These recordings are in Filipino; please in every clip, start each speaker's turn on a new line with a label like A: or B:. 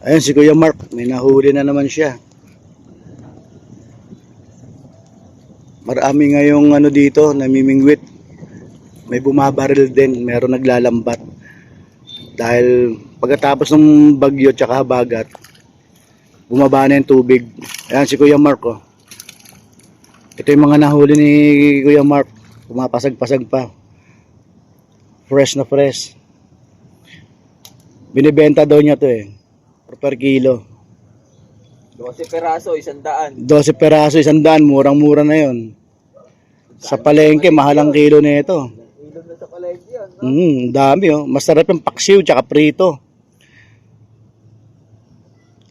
A: Ayun si Kuya Mark, may nahuli na naman siya. Marami ngayong ano dito, namimingwit. May bumabaril din, meron naglalambat. Dahil pagkatapos ng bagyo tsaka habagat, bumaba na yung tubig. Ayan si Kuya Mark, oh. Ito yung mga nahuli ni Kuya Mark. Pumapasag-pasag pa. Fresh na fresh. Binibenta daw niya to eh. Per kilo.
B: 12 peraso, 100.
A: 12 peraso, 100. Murang-mura na yon. Sa palengke, mahalang kilo na ito.
B: Ilog na sa palengke yan, no?
A: Dami oh. Masarap yung paksiw tsaka prito.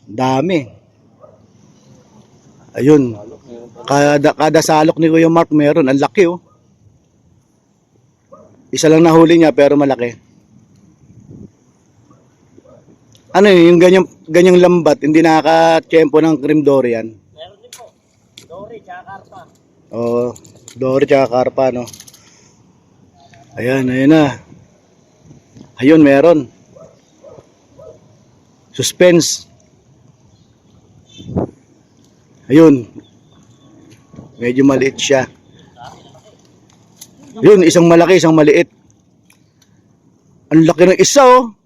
A: Dami. Ayun. Kada salok ni Kuya Mark meron. Ang laki oh. Isa lang nahuli niya pero malaki. Ano yung ganyang lambat, hindi nakaka-tiyempo ng cream dory yan?
B: Meron din po. Dory, tsaka karpa.
A: Oo, dory tsaka karpa, no? Ayan, ayun na. Ayun, meron. Suspense. Ayun. Medyo maliit siya. Yun, isang malaki, isang maliit. Ang laki ng isa, oh.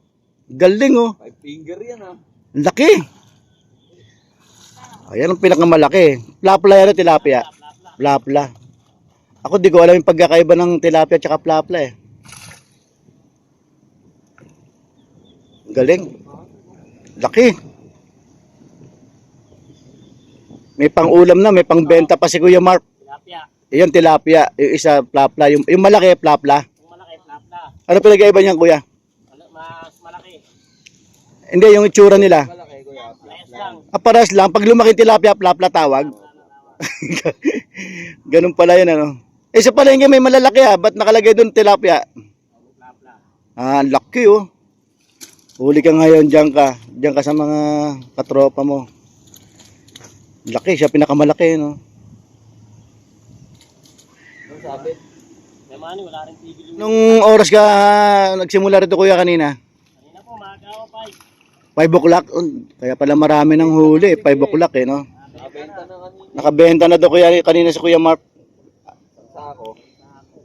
A: Galing, oh.
B: 5 finger yan, ha?
A: Ang laki. Ayan ang pinakamalaki. Plapla yan, tilapia. Plapla. Ako di ko alam yung pagkakaiba ng tilapia at plapla eh. Galing. Laki. May pang-ulam na, may pang-benta pa si Kuya Mark.
B: Tilapia.
A: Iyon tilapia, yung isa plapla, yung malaki plapla.
B: Yung malaki, plapla.
A: Ano pinagkaiba niyan, Kuya?
B: Mas malaki.
A: Hindi, yung itsura nila.
B: Malaki, kuya. Ayos lang.
A: Paras lang, pag lumaki tilapia, plapla tawag. Ganun pala yun, ano. Eh, sa palengke may malalaki ha, ba't nakalagay doon tilapia?
B: Plapla.
A: Ah, laki oh. Huli ka ngayon, diyan ka sa mga katropa mo. Laki, siya pinakamalaki, no.
B: Anong sabi? May mani, wala rin tigil yung...
A: Nung oras ka nagsimula rito, Kuya, kanina?
B: Kanina po, maaga 5.
A: 5 o'clock? Kaya pala marami ng huli, 5 o'clock eh, no.
B: Nakabenta na kanina.
A: Nakabenta na daw Kuya, kanina si Kuya Mark.
B: Sa ako.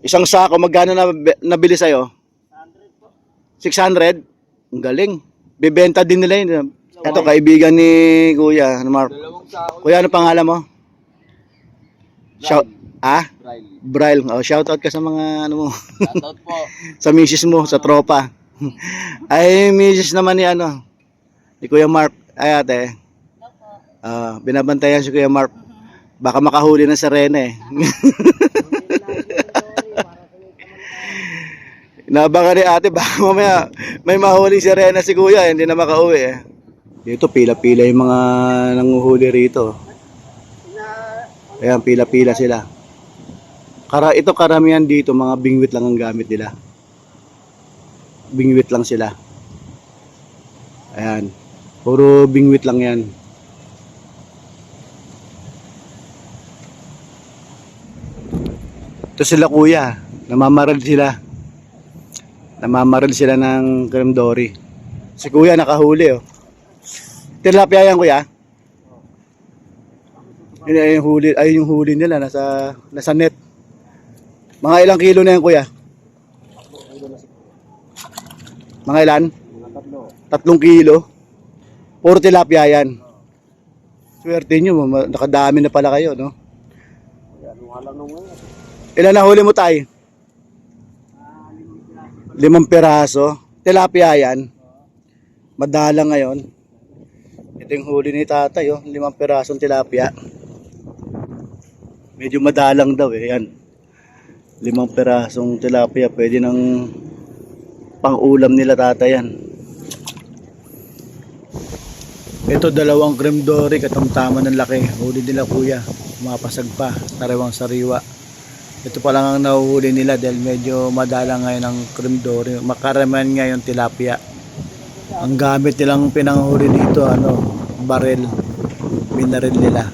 A: Isang sako, magkano na nabili sa'yo?
B: 100 po.
A: 600? Ang galing. Bibenta din nila yun. Ito, kaibigan ni Kuya, Mark.
B: Dalawang sako.
A: Kuya, ano pangalan mo? Shout,
B: Brile.
A: Bryle. Oh, shout out ka sa mga ano mo,
B: Shoutout po.
A: sa misis mo, sa tropa. Ay, misis naman ni ano, ni Kuya Mark. Ay, ate. Binabantayan si Kuya Mark. Baka makahuli ng sirena eh. Inabangan ni ate, baka mamaya may mahuli sirena si Kuya, hindi na makauwi eh. Dito, pila-pila yung mga nanguhuli rito. Ayan, pila-pila sila. Ito karamihan dito, mga bingwit lang ang gamit nila. Bingwit lang sila. Ayan. Puro bingwit lang yan. Ito sila Kuya. Namamaril sila. Namamaril sila ng cream dory. Si Kuya nakahuli oh. Tilapia yan Kuya. Yun ay yung huli, yung huli nila nasa net. Mga ilang kilo na yan Kuya? Mga ilan? 3 kilo. Puro tilapia yan. Swerte nyo, nakadami na pala kayo, no? Ilan na huli mo tayo? 5 peraso. Tilapia yan. Madala ngayon. Ito yung huli ni tatay, oh. 5 perasong tilapia. Medyo madalang daw eh. Yan. 5 perasong tilapia. Pwede ng pang-ulam nila tatay yan. Ito 2 cream dory. Katamtaman ng laki. Huli nila Kuya. Mapasag pa. Sariwang sariwa. Ito pa lang ang nahuhuli nila dahil medyo madalang ngayon ang cream dory. Makaramihan ngayon tilapia. Ang gamit nilang pinanghuli dito, barel. Binaril nila.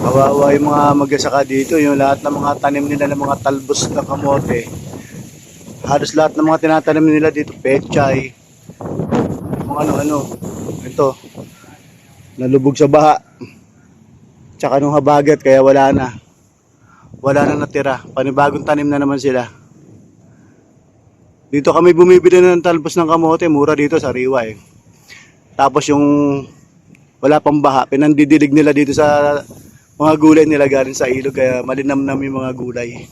A: Kawawa yung mga mag-asaka dito, yung lahat ng mga tanim nila ng mga talbos na kamote. Halos lahat ng mga tinatanim nila dito, pechay, mga ano-ano. Ito, nalubog sa baha. Tsaka nung habagat kaya wala na. Wala na natira. Panibagong tanim na naman sila. Dito kami bumibili ng talbos ng kamote. Mura dito sa Riwa eh. Tapos yung wala pang baha, pinandidilig nila dito sa mga gulay nila galing sa ilog. Kaya malinamnam yung mga gulay.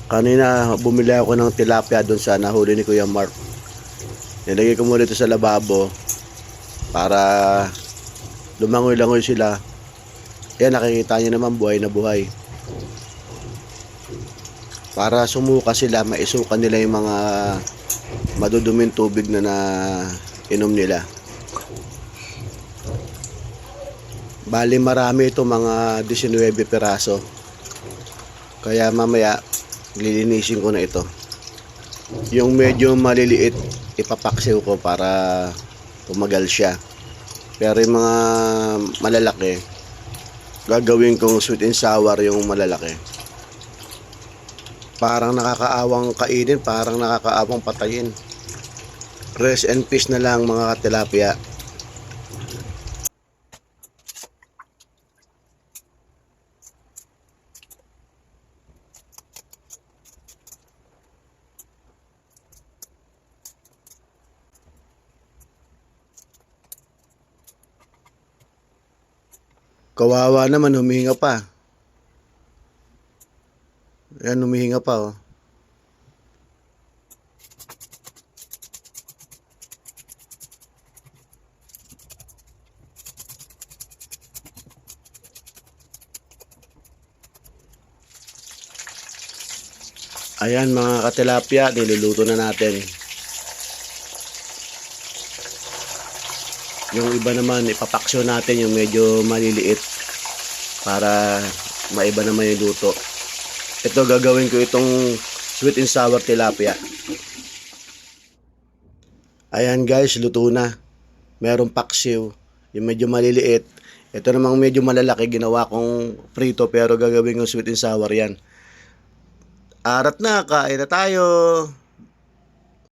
A: Kanina bumili ako ng tilapia doon sa nahuli ni Kuya Mark. Nilagay ko muna ito sa lababo para lumangoy-langoy sila. Yan, nakikita nyo naman buhay na buhay. Para sumuka sila, maisukan nila yung mga maduduming tubig na inom nila. Bali marami ito, mga 19 piraso. Kaya mamaya lilinisin ko na ito. Yung medyo maliliit ipapaksiw ko para tumagal siya. Pero yung mga malalaki gagawin kong sweet and sour yung malalaki. Parang nakakaawang kainin, parang nakakaawang patayin. Rest and peace na lang mga tilapia. Kawawa naman, humihinga pa. Ayan, humihinga pa oh. Ayan mga katilapia, niluluto na natin. Yung iba naman ipapaksyo natin yung medyo maliliit para maiba naman yung luto. Ito gagawin ko itong sweet and sour tilapia. Ayan guys, luto na. Merong paksiw, yung medyo maliliit. Ito namang medyo malalaki, ginawa kong prito pero gagawin kong sweet and sour yan. Arat na, kain na tayo.